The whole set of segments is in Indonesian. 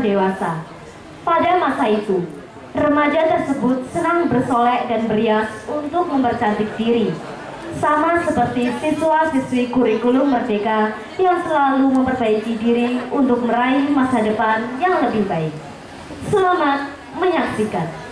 dewasa. Pada masa itu, remaja tersebut senang bersolek dan berias untuk mempercantik diri. Sama seperti siswa-siswi kurikulum merdeka yang selalu memperbaiki diri untuk meraih masa depan yang lebih baik. Selamat menyaksikan.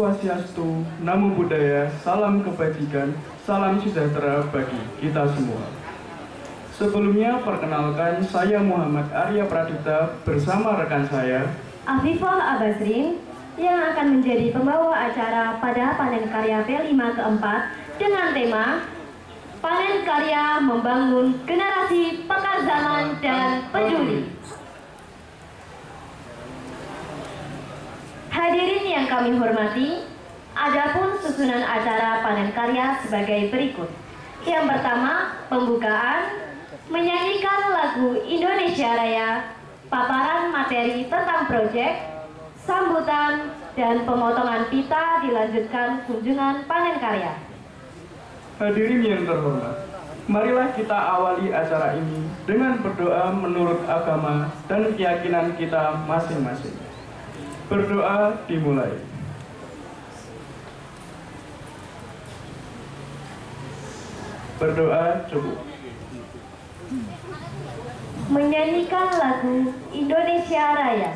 Swastiastu, Namo Buddhaya, salam kebajikan, salam sejahtera bagi kita semua. Sebelumnya perkenalkan, saya Muhammad Arya Pradipta bersama rekan saya Afifah Abasrin yang akan menjadi pembawa acara pada panen karya P5 keempat dengan tema Panen Karya Membangun Generasi Peka Zaman dan Peduli. Hadirin yang kami hormati, adapun susunan acara panen karya sebagai berikut. Yang pertama, pembukaan, menyanyikan lagu Indonesia Raya, paparan materi tentang proyek, sambutan, dan pemotongan pita dilanjutkan kunjungan panen karya. Hadirin yang terhormat, marilah kita awali acara ini dengan berdoa menurut agama dan keyakinan kita masing-masing. Berdoa dimulai. Berdoa cukup. Menyanyikan lagu Indonesia Raya.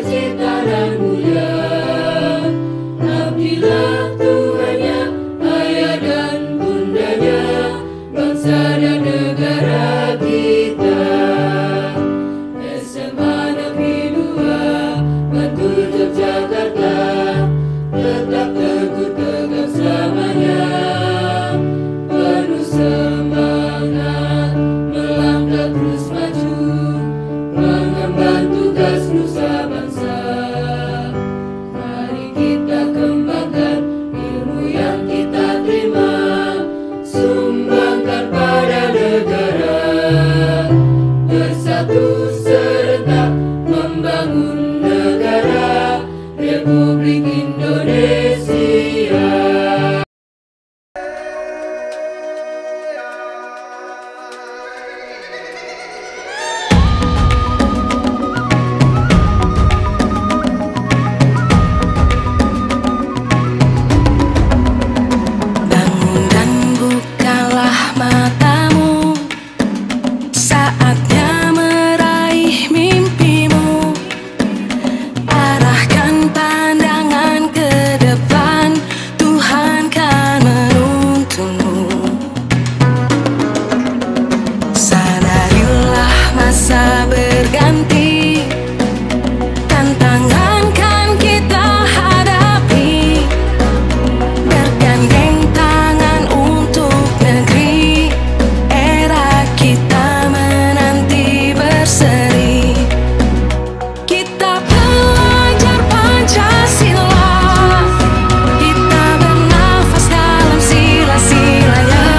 tercipta dan mulia. Abdilah Tuhannya, ayah dan bundanya, bangsa dan negara kita. SMA Negeri 2 Bantul Yogyakarta, tetap teguh tegap selamanya. Penuh semangat melangkah terus maju, mengemban tugas nusa bangsa. Mari kita kembangkan ilmu yang kita terima, sumbangkan pada negara. Bersatu serentak membangun negara Republik Indonesia. Bangun dan bukalah matamu, saatnya meraih mimpimu. Arahkan pandangan ke depan, Tuhan kan menuntunmu. Sadarilah masa berganti, tantangan kan kita hadapi. Bergandeng tangan untuk negeri, era kita menanti berseri. Kita belajar Pancasila, kita bernafas dalam sila-silanya.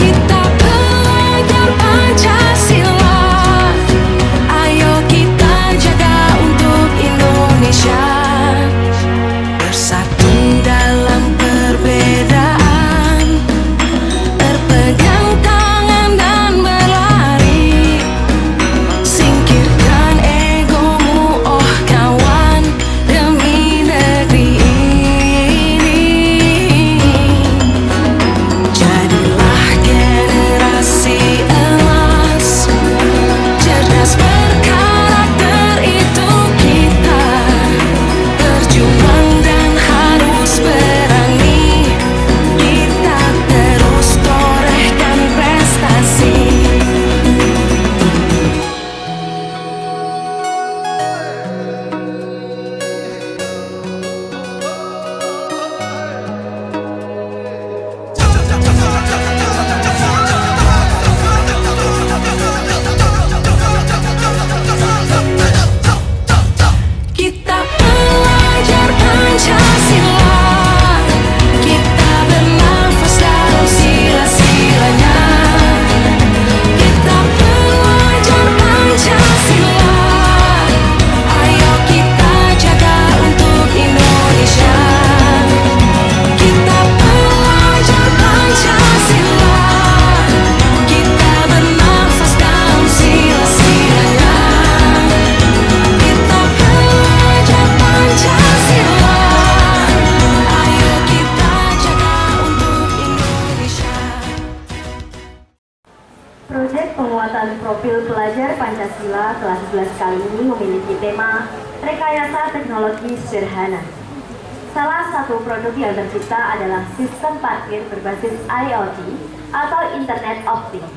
Kita belajar Pancasila, ayo kita jaga untuk Indonesia. Bersatu dalam perbedaan, berpegang tangan dan berlari. Singkirkan egomu, oh kawan, demi negeri ini. Jadilah generasi emas, cerdas berkarakter itu kita. Berjuang dan harus berani, kita terus torehkan prestasi. Kita belajar Pancasila, kita bernafas dalam sila-silanya. Kita belajar Pancasila, ayo kita jaga untuk Indonesia. Kita belajar Pancasila, kita bernafas dalam sila-silanya. Kita belajar Pancasila, ayo kita jaga untuk Indonesia. Proyek penguatan profil pelajar Pancasila kelas 11 kali ini memiliki tema Rekayasa Teknologi Sederhana. Salah satu produk yang tercipta adalah sistem parkir berbasis IoT atau Internet of Things,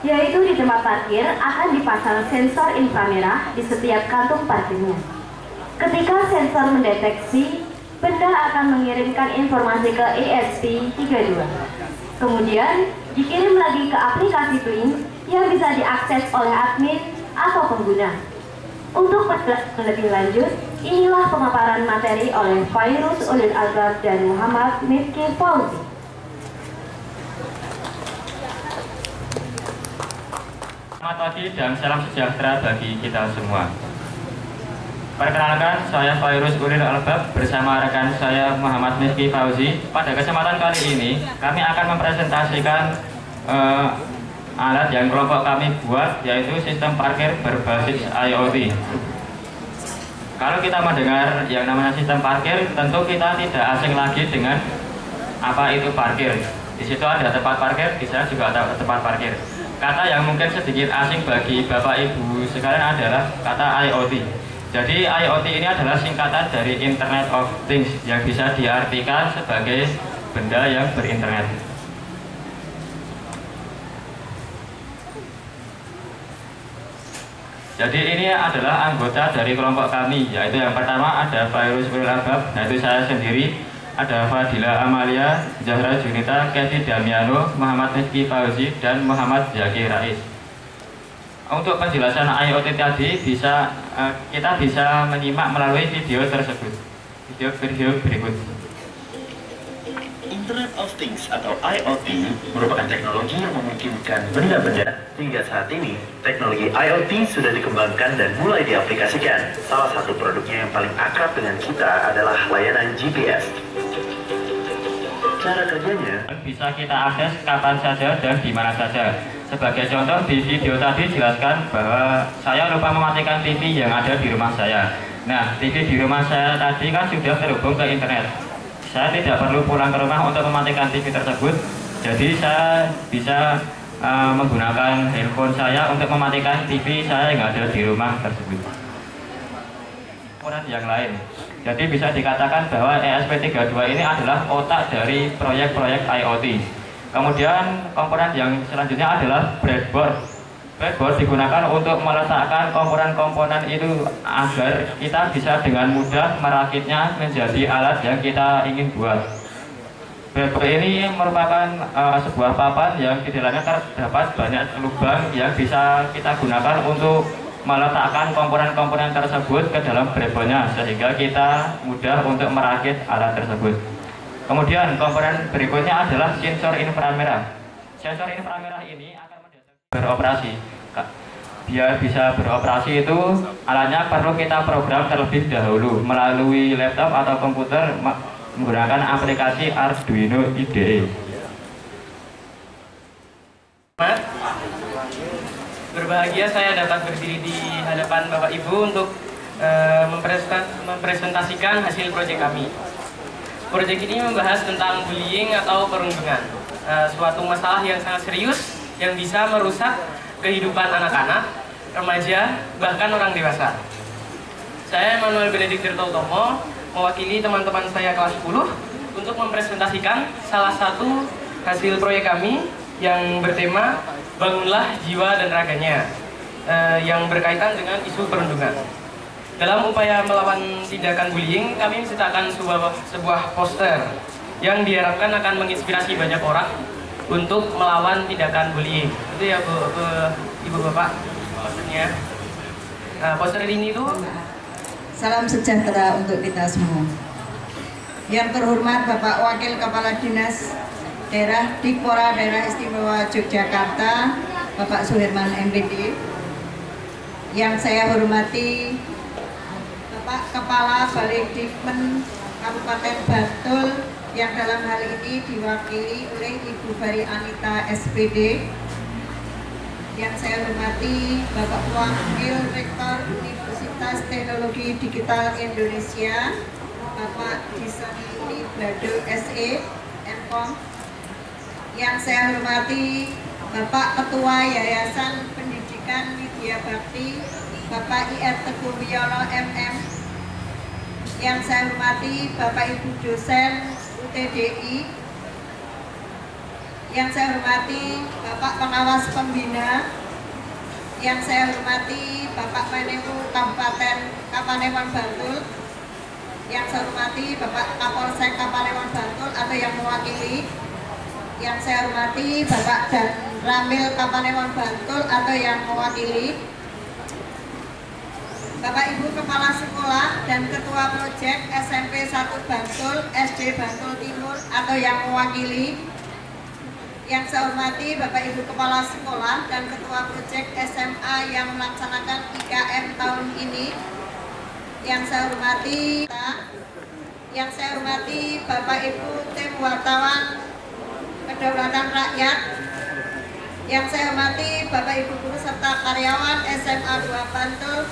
yaitu di tempat parkir akan dipasang sensor inframerah di setiap kantung parkirnya. Ketika sensor mendeteksi, benda akan mengirimkan informasi ke ESP32. Kemudian dikirim lagi ke aplikasi Blink yang bisa diakses oleh admin atau pengguna. Untuk penjelasan lebih lanjut, inilah pemaparan materi oleh Fairuz Ulil Albab dan Muhammad Mifki Fauzi. Selamat pagi dan salam sejahtera bagi kita semua. Perkenalkan, saya Fairuz Ulil Albab bersama rekan saya Muhammad Mifki Fauzi. Pada kesempatan kali ini, kami akan mempresentasikan alat yang kelompok kami buat, yaitu sistem parkir berbasis IoT. Kalau kita mendengar yang namanya sistem parkir, tentu kita tidak asing lagi dengan apa itu parkir. Di situ ada tempat parkir, di sana juga ada tempat parkir. kata yang mungkin sedikit asing bagi Bapak Ibu sekalian adalah kata IoT. Jadi IoT ini adalah singkatan dari Internet of Things yang bisa diartikan sebagai benda yang berinternet. Jadi ini adalah anggota dari kelompok kami, yaitu yang pertama ada Fairuz Nurul Albab, yaitu saya sendiri, ada Fadila Amalia, Zahra Junita, Kedi Damiano, Muhammad Rizky Fauzi, dan Muhammad Zaki Rais. Untuk penjelasan IoT tadi kita bisa menyimak melalui video tersebut. Video berikut. Internet of Things atau IoT merupakan teknologi yang memungkinkan benda-benda. Hingga saat ini, teknologi IoT sudah dikembangkan dan mulai diaplikasikan. Salah satu produknya yang paling akrab dengan kita adalah layanan GPS. Cara kerjanya bisa kita akses kapan saja dan di mana saja. Sebagai contoh, di video tadi jelaskan bahwa saya lupa mematikan TV yang ada di rumah saya. Nah, TV di rumah saya tadi kan sudah terhubung ke internet. Saya tidak perlu pulang ke rumah untuk mematikan TV tersebut. Jadi saya bisa menggunakan handphone saya untuk mematikan TV saya yang ada di rumah tersebut. Komponen yang lain. Jadi bisa dikatakan bahwa ESP32 ini adalah otak dari proyek-proyek IoT. Kemudian komponen yang selanjutnya adalah breadboard. Breadboard digunakan untuk meletakkan komponen-komponen itu agar kita bisa dengan mudah merakitnya menjadi alat yang kita ingin buat. Breadboard ini merupakan sebuah papan yang di dalamnya terdapat banyak lubang yang bisa kita gunakan untuk meletakkan komponen-komponen tersebut ke dalam breadboardnya sehingga kita mudah untuk merakit alat tersebut. Kemudian komponen berikutnya adalah sensor inframerah. Sensor inframerah ini akan beroperasi. Biar bisa beroperasi itu alatnya perlu kita program terlebih dahulu melalui laptop atau komputer menggunakan aplikasi Arduino IDE. Berbahagia saya dapat berdiri di hadapan Bapak Ibu untuk mempresentasikan hasil proyek kami. Proyek ini membahas tentang bullying atau perundungan, suatu masalah yang sangat serius yang bisa merusak kehidupan anak-anak, remaja, bahkan orang dewasa. Saya Emmanuel Benedik Tirtautomo, mewakili teman-teman saya kelas 10 untuk mempresentasikan salah satu hasil proyek kami yang bertema Bangunlah Jiwa dan Raganya, yang berkaitan dengan isu perundungan. Dalam upaya melawan tindakan bullying, kami menciptakan sebuah poster yang diharapkan akan menginspirasi banyak orang untuk melawan tindakan bullying. Itu ya Ibu Bapak posternya. Nah, poster ini tuh salam sejahtera untuk kita semua. Yang terhormat Bapak Wakil Kepala Dinas Daerah Dikpora Daerah Istimewa Yogyakarta, Bapak Suherman MPD. Yang saya hormati Bapak Kepala Balikdikmen Kabupaten Bantul yang dalam hal ini diwakili oleh Ibu Bari Anita SPD. Yang saya hormati Bapak Wakil Rektor Universitas Teknologi Digital Indonesia, Bapak Disani Brado SE MKOM. Yang saya hormati Bapak Ketua Yayasan Pendidikan Widya Bakti, Bapak IR Teguh Wiono MM. Yang saya hormati Bapak Ibu dosen UTDI. Yang saya hormati Bapak Pengawas Pembina. Yang saya hormati Bapak Menelu Kabupaten Kapanewon Bantul. Yang saya hormati Bapak Kapolsek Kapanewon Bantul atau yang mewakili. Yang saya hormati Bapak dan Ramil Kapanewon Bantul atau yang mewakili. Bapak Ibu Kepala Sekolah dan Ketua Proyek SMP 1 Bantul, SD Bantul Timur atau yang mewakili. Yang saya hormati Bapak Ibu Kepala Sekolah dan Ketua Proyek SMA yang melaksanakan IKM tahun ini. Yang saya hormati Bapak Ibu tim wartawan Kedaulatan Rakyat. Yang saya hormati Bapak Ibu guru serta karyawan SMA 2 Bantul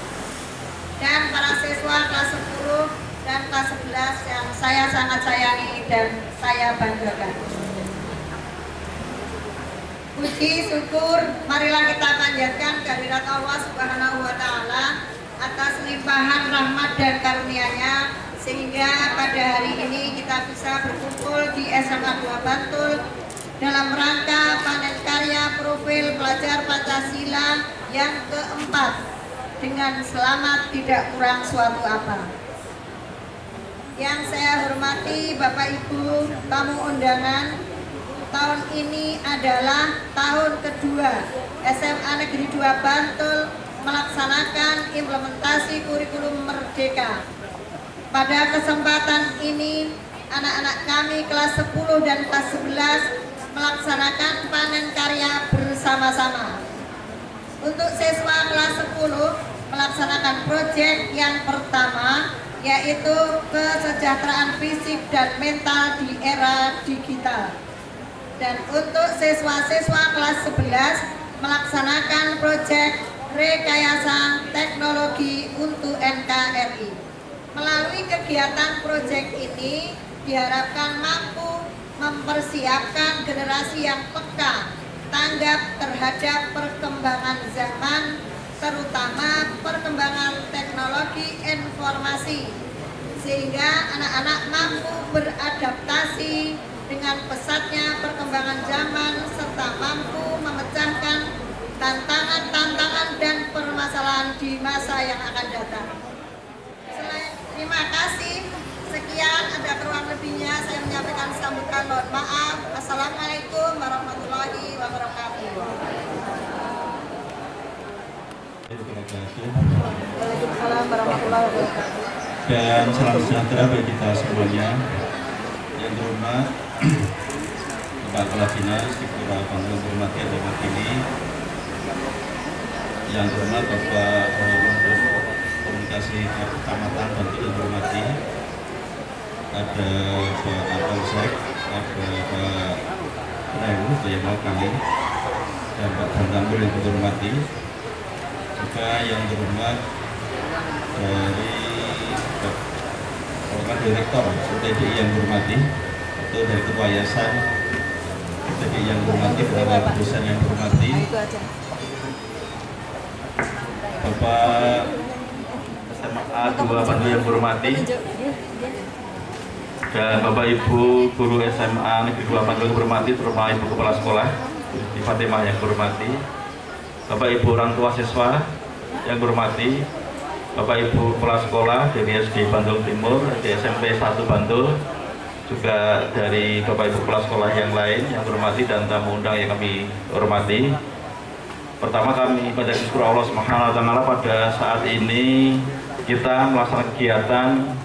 dan para siswa kelas 10 dan kelas 11 yang saya sangat sayangi dan saya banggakan. Puji syukur marilah kita panjatkan kehadirat Allah Subhanahu wa Ta'ala atas limpahan rahmat dan karunia-Nya, sehingga pada hari ini kita bisa berkumpul di SMA 2 Bantul dalam rangka panen karya profil pelajar Pancasila yang keempat dengan selamat tidak kurang suatu apa. Yang saya hormati Bapak Ibu tamu undangan, tahun ini adalah tahun kedua SMA Negeri 2 Bantul melaksanakan implementasi kurikulum Merdeka. Pada kesempatan ini, anak-anak kami kelas 10 dan kelas 11 melaksanakan panen karya bersama-sama. Untuk siswa kelas 10 melaksanakan proyek yang pertama, yaitu kesejahteraan fisik dan mental di era digital. Dan untuk siswa-siswa kelas 11 melaksanakan proyek rekayasa teknologi untuk NKRI. Melalui kegiatan proyek ini diharapkan mampu mempersiapkan generasi yang peka, tanggap terhadap perkembangan zaman, terutama perkembangan teknologi informasi, sehingga anak-anak mampu beradaptasi dengan pesatnya perkembangan zaman serta mampu memecahkan tantangan-tantangan dan permasalahan di masa yang akan datang. Terima kasih. Sekian, ada kurang lebihnya saya menyampaikan sambutan, mohon maaf. Assalamualaikum warahmatullahi wabarakatuh. Waalaikumsalam warahmatullahi wabarakatuh. Dan salam sejahtera bagi kita semuanya. Yang terhormat Bapak Kepala Dinas di Kelurahan Bantul Hormati dan Wakili. Yang terhormat Bapak Komunikasi Kecamatan Bantul yang hormati. Ada Pak Kapolsek, ada Pak Rewu yang mau kami, dan Pak Bantambul yang terhormati, juga yang terhormat dari Bapak Direktur UTDI yang terhormati, atau dari Ketua Yayasan UTDI yang terhormati, Bapak dosen yang terhormati, Bapak SMA 2 Bantul yang terhormati, dan Bapak Ibu guru SMA Negeri 2 Bantul yang hormati, terutama Ibu Kepala Sekolah di Fatimah yang hormati, Bapak Ibu orang tua siswa yang hormati, Bapak Ibu Kepala Sekolah dari SD Bantul Timur, di SMP 1 Bantul, juga dari Bapak Ibu Kepala Sekolah yang lain yang hormati, dan tamu undang yang kami hormati. Pertama, kami pada syukur Allah Subhanahu wa Ta'ala pada saat ini kita melaksanakan kegiatan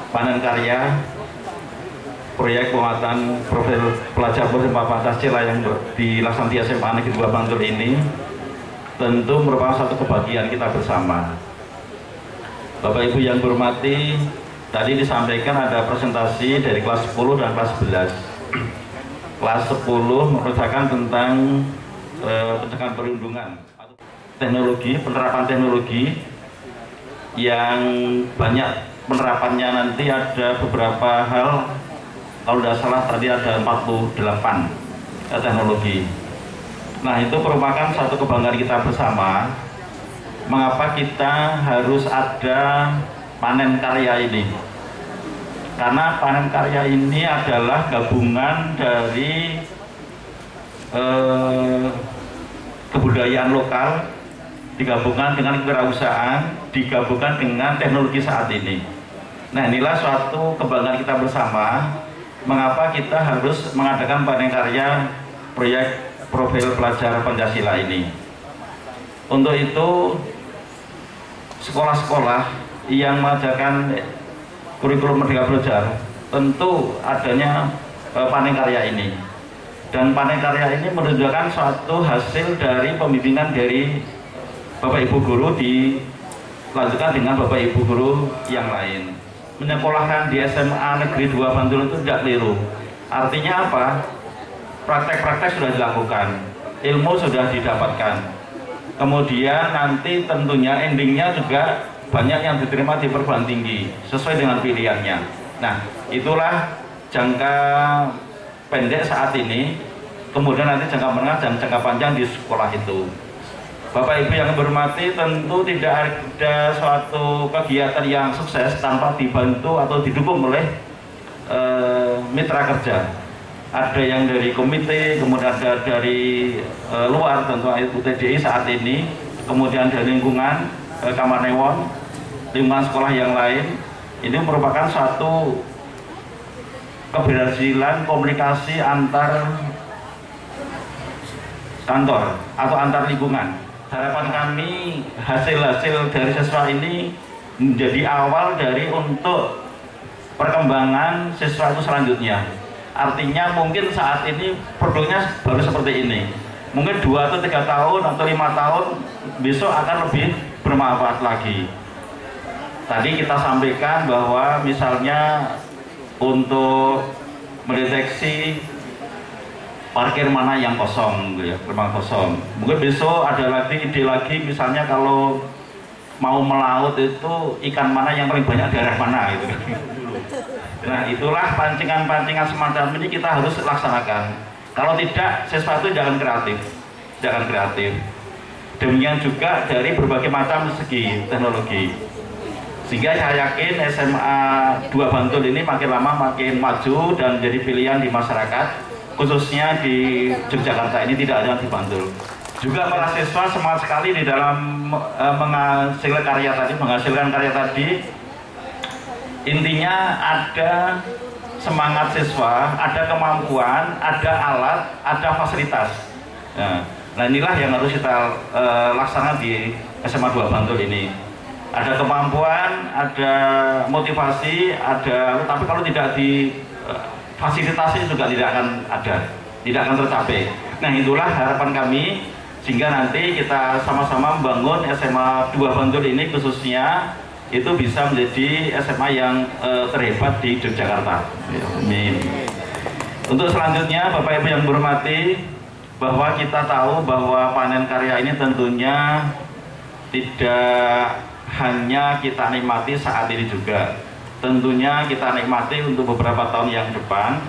panen karya proyek penguatan profil pelajar bersempa Pancasila yang dilaksanakan di SMA Negeri 2 Bantul ini tentu merupakan satu kebahagiaan kita bersama. Bapak Ibu yang hormati, tadi disampaikan ada presentasi dari kelas 10 dan kelas 11. Kelas 10 mengerjakan tentang pencegahan perundungan, teknologi, penerapan teknologi yang banyak penerapannya. Nanti ada beberapa hal, kalau tidak salah tadi ada 48 teknologi. Nah, itu merupakan satu kebanggaan kita bersama. Mengapa kita harus ada panen karya ini? Karena panen karya ini adalah gabungan dari kebudayaan lokal digabungkan dengan kewirausahaan, digabungkan dengan teknologi saat ini. Nah, inilah suatu kebanggaan kita bersama. Mengapa kita harus mengadakan panen karya proyek profil pelajar Pancasila ini? Untuk itu, sekolah-sekolah yang mengajarkan kurikulum Merdeka Belajar tentu adanya panen karya ini. Dan panen karya ini menunjukkan suatu hasil dari pembimbingan dari Bapak Ibu guru dilanjutkan dengan Bapak Ibu guru yang lain. Menyekolahkan di SMA Negeri 2 Bantul itu tidak keliru. Artinya apa? Praktek-praktek sudah dilakukan, ilmu sudah didapatkan. Kemudian nanti tentunya endingnya juga banyak yang diterima di perguruan tinggi sesuai dengan pilihannya. Nah, itulah jangka pendek saat ini. kemudian nanti jangka menengah dan jangka panjang di sekolah itu. Bapak Ibu yang hormati, tentu tidak ada suatu kegiatan yang sukses tanpa dibantu atau didukung oleh mitra kerja. Ada yang dari komite, kemudian ada dari luar, tentu UTDI saat ini, kemudian dari lingkungan Kamarnewon, lingkungan sekolah yang lain. Ini merupakan suatu keberhasilan komunikasi antar kantor atau antar lingkungan. Harapan kami hasil-hasil dari siswa ini menjadi awal dari untuk perkembangan siswa itu selanjutnya. Artinya mungkin saat ini produknya baru seperti ini, mungkin 2 atau 3 tahun atau 5 tahun besok akan lebih bermanfaat lagi. Tadi kita sampaikan bahwa misalnya untuk mendeteksi parkir mana yang kosong, gitu ya, memang kosong. Mungkin besok ada lagi ide lagi, misalnya kalau mau melaut itu ikan mana yang paling banyak daerah mana gitu. Nah itulah pancingan-pancingan semacam ini kita harus laksanakan. Kalau tidak, sesuatu jangan kreatif, jangan kreatif. Demikian juga dari berbagai macam segi teknologi. Sehingga saya yakin SMA 2 Bantul ini makin lama makin maju dan jadi pilihan di masyarakat. Khususnya di Yogyakarta ini tidak ada di Bantul. Juga para siswa semangat sekali di dalam menghasilkan karya tadi. Intinya ada semangat siswa, ada kemampuan, ada alat, ada fasilitas. Nah inilah yang harus kita laksanakan di SMA 2 Bantul ini. Ada kemampuan, ada motivasi, tapi kalau tidak di fasilitasi juga tidak akan ada, tidak akan tercapai. Nah itulah harapan kami, sehingga nanti kita sama-sama membangun SMA 2 Bantul ini khususnya itu bisa menjadi SMA yang terhebat di Yogyakarta. Amin. Untuk selanjutnya Bapak Ibu yang hormati, bahwa kita tahu bahwa panen karya ini tentunya tidak hanya kita nikmati saat ini juga. Tentunya kita nikmati untuk beberapa tahun yang depan.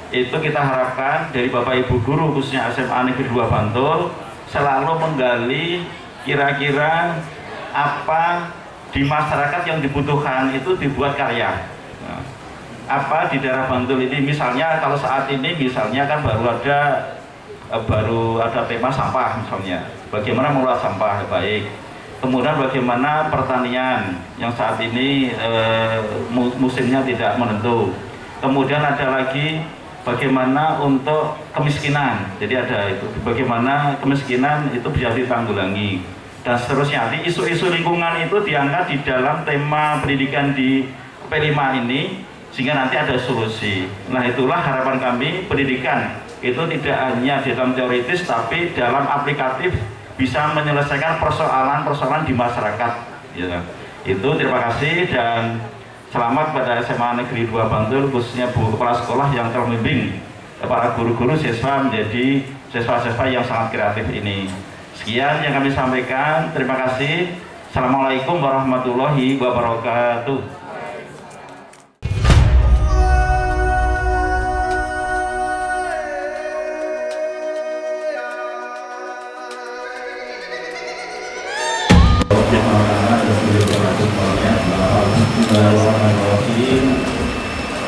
Itu kita harapkan dari Bapak Ibu guru khususnya SMA Negeri 2 Bantul selalu menggali kira-kira apa di masyarakat yang dibutuhkan itu dibuat karya. Nah, apa di daerah Bantul ini misalnya, kalau saat ini misalnya kan baru ada tema sampah misalnya, bagaimana mengelola sampah baik. Kemudian bagaimana pertanian yang saat ini musimnya tidak menentu. Kemudian ada lagi bagaimana untuk kemiskinan. Jadi ada itu bagaimana kemiskinan itu bisa ditanggulangi dan seterusnya. Nanti isu-isu lingkungan itu diangkat di dalam tema pendidikan di P5 ini sehingga nanti ada solusi. Nah itulah harapan kami, pendidikan itu tidak hanya di dalam teoritis tapi dalam aplikatif bisa menyelesaikan persoalan-persoalan di masyarakat. Ya. Itu terima kasih dan selamat pada SMA Negeri 2 Bantul khususnya Bu Kepala Sekolah yang telah membimbing para guru-guru siswa menjadi siswa-siswa yang sangat kreatif ini. Sekian yang kami sampaikan. Terima kasih. Assalamualaikum warahmatullahi wabarakatuh.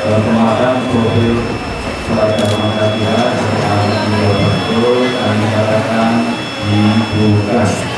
Pengadaan profil seragam masyarakat yang betul kami katakan dibuka.